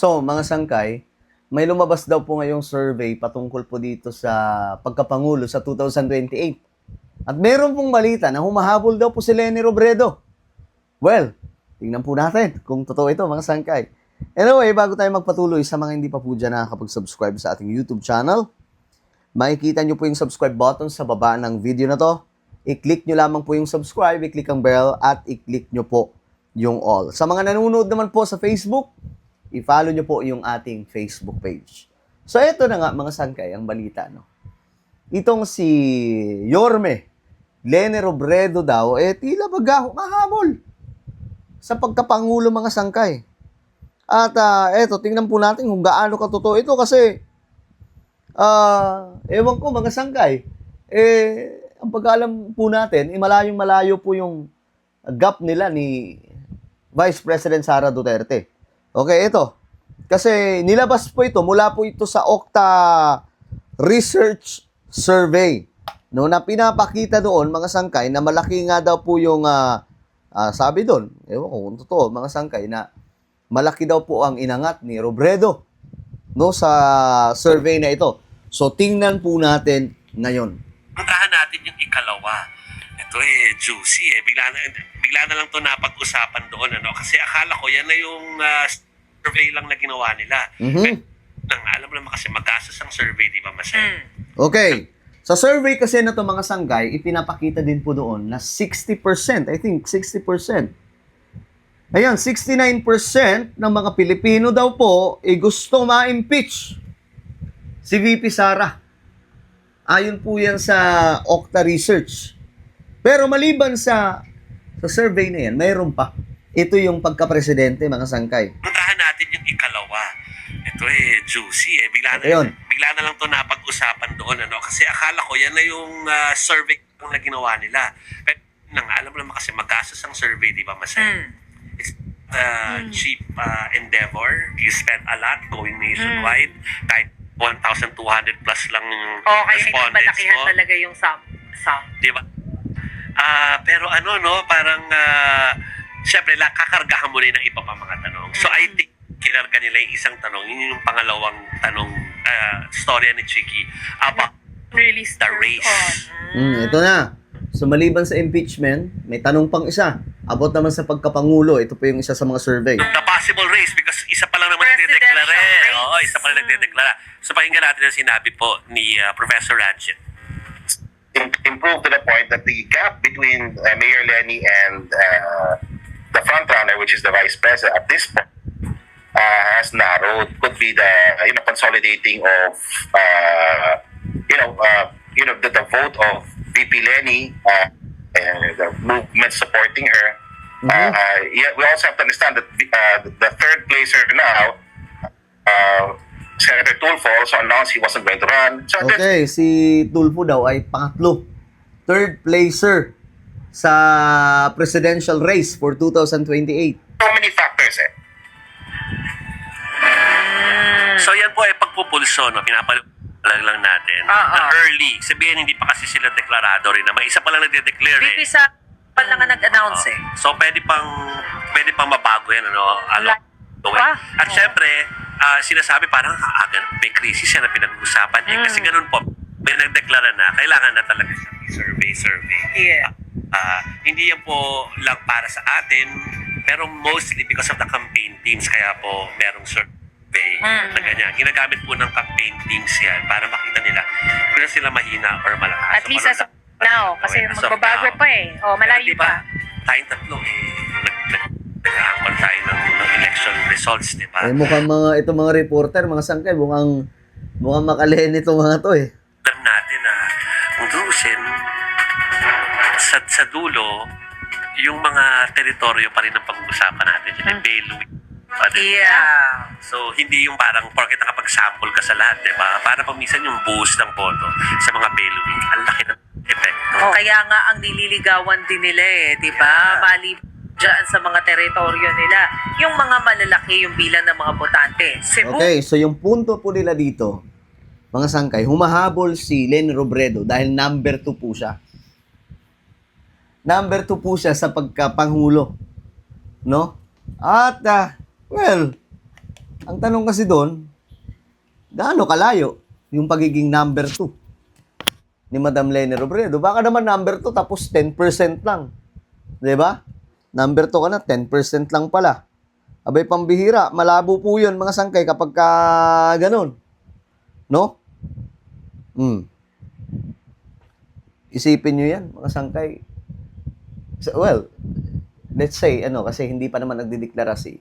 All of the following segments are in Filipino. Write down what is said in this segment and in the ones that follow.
So, mga sangkay, may lumabas daw po ngayong survey patungkol po dito sa pagkapangulo sa 2028. At meron pong balita na humahabol daw po si Leni Robredo. Well, tingnan po natin kung totoo ito, mga sangkay. Anyway, bago tayo magpatuloy, sa mga hindi pa po dyan nakakapag-subscribe sa ating YouTube channel, makikita nyo po yung subscribe button sa baba ng video na to. I-click nyo lamang po yung subscribe, i-click ang bell, at i-click nyo po yung all. Sa mga nanonood naman po sa Facebook, i-follow nyo po yung ating Facebook page. So, ito na nga, mga sangkay, ang balita, no? Itong si Yorme, Leni Robredo daw, tila mahabol sa pagkapangulo, mga sangkay. At, eto, tingnan po natin kung gaano katotoo ito kasi, ewan ko, mga sangkay, ang pag-alam po natin, malayong-malayo po yung gap nila ni Vice President Sara Duterte. Okay, ito. Kasi nilabas po ito, mula po ito sa Okta Research Survey. No, na pinapakita doon, mga sangkay, na malaki nga daw po yung, sabi doon, ewan ko kung totoo, mga sangkay, na malaki daw po ang inangat ni Robredo, no, sa survey na ito. So, tingnan po natin ngayon. Puntahan natin yung ikalawa. Ito juicy bigla na lang to napag-usapan doon, ano? Kasi akala ko yan na yung survey lang na ginawa nila. Alam mo naman kasi magastos ang survey, di ba, Masay? Okay. Sa survey kasi na to, mga sanggay, ipinapakita din po doon na 60%, I think 60%. Ayan, 69% ng mga Pilipino daw po gusto ma-impeach si VP Sara. Ayon po yan sa Okta Research. Pero maliban sa survey na yan, mayroon pa. Ito yung pagka-presidente, mga sangkay. Puntahan natin yung ikalawa. Ito juicy bigla na lang to napag-usapan doon, ano? Kasi akala ko yan na yung survey lang na ginawa nila. Pero alam mo naman kasi magastos ang survey, di ba, Masay? It's cheap endeavor. You spend a lot going nationwide. Kahit 1,200 plus lang yung respondents malakihan mo. talaga yung sum. Di ba? Pero parang syempre kakargahan mo rin ng iba pa mga tanong. So I think kinarga nila yung isang tanong. Yun yung pangalawang tanong, storya ni Chiki about Really the race. Ito na. So, maliban sa impeachment, may tanong pang isa. About naman sa pagkapangulo. Ito po yung isa sa mga survey. The possible race because isa pa lang naman Presidential nagdedeklara. race. Oo, isa pa lang nagdedeklara. So pakinggan natin ang sinabi po ni Professor Radjit. Improve to the point that the gap between Mayor Lenny and the frontrunner, which is the vice president, at this point has narrowed. Could be the consolidating of the vote of VP Lenny and the movement supporting her. We also have to understand that the third placer now, Senator Tulfo, also announced he wasn't going to run. So Okay, si Tulfo daw ay pangatlo. Third placer sa presidential race for 2028. so many factors So yan po ay pagpupulso, no? Pinapalag lang natin. Na early. Sabihin, hindi pa kasi sila deklarado rin na may isa pa lang nagde-declare VP sa pa lang nga nag-announce So pwede pang mabago yan, ano? At syempre, sinasabi parang may krisis yan na pinag-uusapan. Kasi ganun po, may nagdeklara na, kailangan na talaga siya survey. Yeah. Hindi yan po lang para sa atin, pero mostly because of the campaign teams, kaya po merong survey na ganyan. Ginagamit po ng campaign teams yan para makita nila kung sila mahina or malakas. At least as of now, kasi magbabago pa malayo diba, pa. tayong tatlo nag-aangkon tayo ng election results, di ba? Mukhang itong mga reporter, mga sangkay, mukhang makalehen itong mga to Alam natin na kung dusin, sa dulo, yung mga teritoryo pa rin ang pag-uusapan natin. Yung bailiwick. So, hindi yung parang porket nakapag-sample ka sa lahat, di ba? Para paminsan yung boost ng boto sa mga bailiwick. Ang laki ng epekto. Kaya nga ang nililigawan din nila di ba? Mali dyan sa mga teritoryo nila. Yung mga malalaki, yung bilang ng mga botante. Cebu. Okay, so yung punto po nila dito, mga sangkay, humahabol si Leni Robredo dahil number 2 po siya. Number 2 po siya sa pagkapangulo. No? At, well, Ang tanong kasi doon, gaano kalayo yung pagiging number 2 ni Madam Leni Robredo? Baka naman number 2 tapos 10% lang. 'Di ba? Number 2 ka na, 10% lang pala. Abay, pambihira. Malabo po yun, mga sangkay, kapag ka ganun. No? Isipin nyo yan, mga sangkay. Well, let's say, kasi hindi pa naman nagdideklara si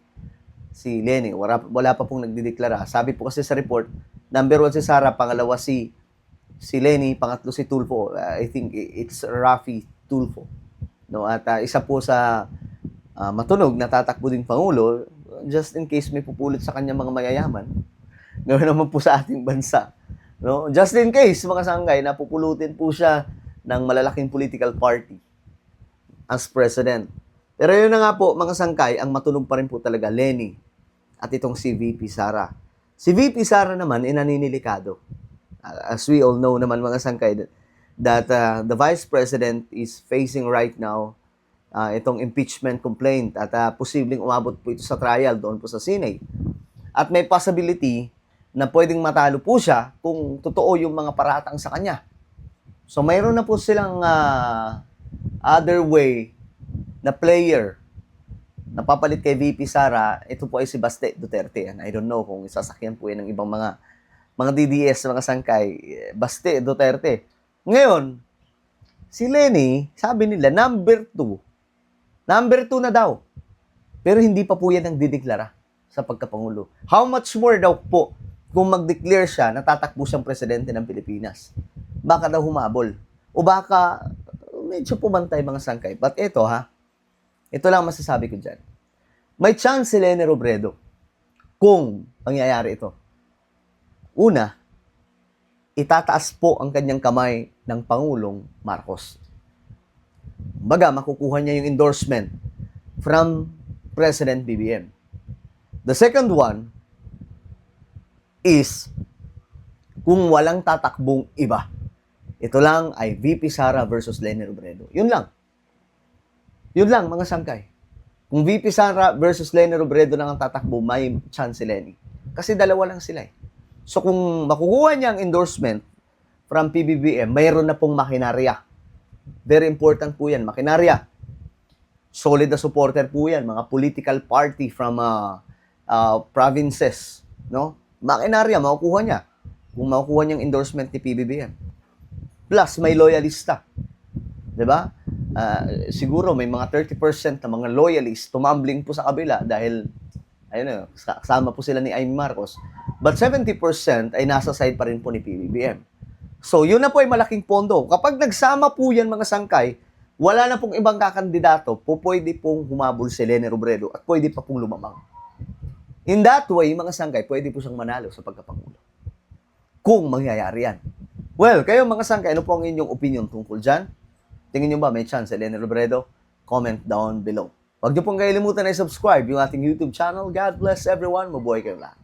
Leni. Wala pa pong nagdideklara. Sabi po kasi sa report, number 1 si Sara, pangalawa si Leni, pangatlo si Tulfo. I think it's Raffy Tulfo. No? At isa po sa matunog na tatakbo ding Pangulo, just in case may pupulot sa kanya mga mayayaman. Gawin naman po sa ating bansa. No? Just in case, mga sangkay, na pupulutin po siya ng malalaking political party as president. Pero yun na nga po, mga sangkay, ang matunog pa rin po talaga, Leni at itong si VP Sara. Si VP Sara naman, naninilikado. As we all know naman, mga sangkay, that the Vice President is facing right now itong impeachment complaint at posibleng umabot po ito sa trial doon po sa Senate. At may possibility na pwedeng matalo po siya kung totoo yung mga paratang sa kanya. So mayroon na po silang other way na player na papalit kay VP Sara. Ito po ay si Baste Duterte. And I don't know kung isasakyan po yan ng ibang mga DDS, mga sangkay. Baste Duterte. Ngayon, si Leni, sabi nila, number 2. Number 2 na daw. Pero hindi pa po yan ang dideklara sa pagkapangulo. How much more daw po kung mag-declare siya na tatakbo siyang presidente ng Pilipinas? Baka daw humabol. O baka medyo pumantay, mga sangkay. But ito ito lang masasabi ko dyan. May chance si Leni Robredo kung mangyayari ito. Una, itataas po ang kanyang kamay ng Pangulong Marcos. Baga, makukuha niya yung endorsement from President BBM. The second one is kung walang tatakbong iba. Ito lang ay VP Sara versus Leni Robredo. Yun lang. Yun lang, mga sangkay. Kung VP Sara versus Leni Robredo lang ang tatakbo, may chance si Leni. Kasi dalawa lang sila eh. So kung makukuha niya ang endorsement from PBBM, mayroon na pong makinarya. Very important po yan, makinarya. Solid na supporter po yan, mga political party from provinces. No? Makinarya, makukuha niya. Kung makukuha niyang endorsement ni PBBM. Plus, may loyalista. Diba? Siguro may mga 30% na mga loyalists tumambling po sa kabila dahil kasama po sila ni Amy Marcos. But 70% ay nasa side pa rin po ni PBBM. So, yun na po ay malaking pondo. Kapag nagsama po yan, mga sangkay, wala na pong ibang kakandidato po pwede pong humabol si Leni Robredo at pwede pa pong lumamang. In that way, mga sangkay, pwede po siyang manalo sa pagkapangulo. Kung mangyayari yan. Well, kayo mga sangkay, ano po ang inyong opinion tungkol dyan? Tingin nyo ba may chance si Leni Robredo? Comment down below. Huwag nyo pong kalimutan na i-subscribe yung ating YouTube channel. God bless everyone. Mabuhay kayo lahat.